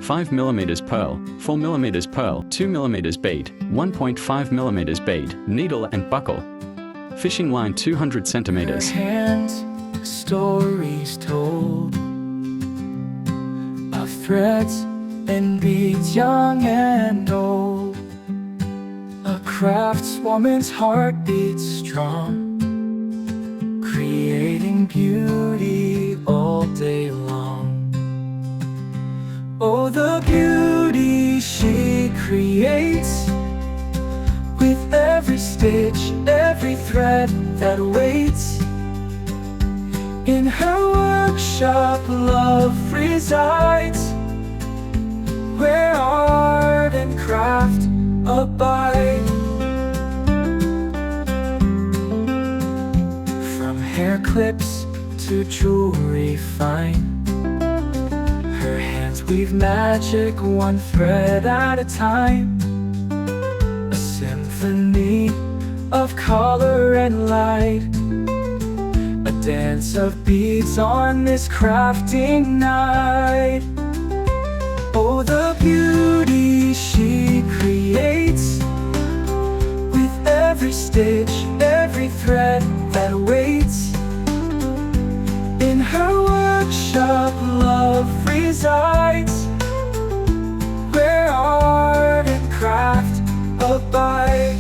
5mm pearl, 4mm pearl, 2mm bead, 1.5mm bead, needle and buckle. Fishing line 200 centimeters. Her hands, stories told of threads and beads, young and old. A craftswoman's heart beats strong, creating beauty all day long. Oh, the beauty she creates, with every stitch, every thread that waits. In her workshop, love resides, where art and craft abide. From hair clips to jewelry fine, her hands weave magic, one thread at a time. A symphony of color and light, a dance of beads on this crafting night. Oh, the beauty she creates, with every stitch, every thread that waits. In her workshop, love resides, where art and craft abide.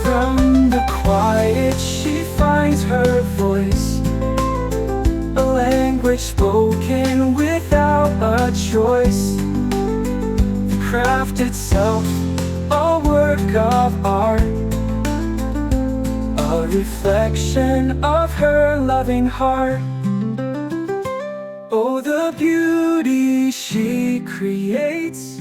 From the quiet she finds her voice, a language spoken without a choice. The craft itself, a work of art, a reflection of her loving heart. Oh, the beauty she creates,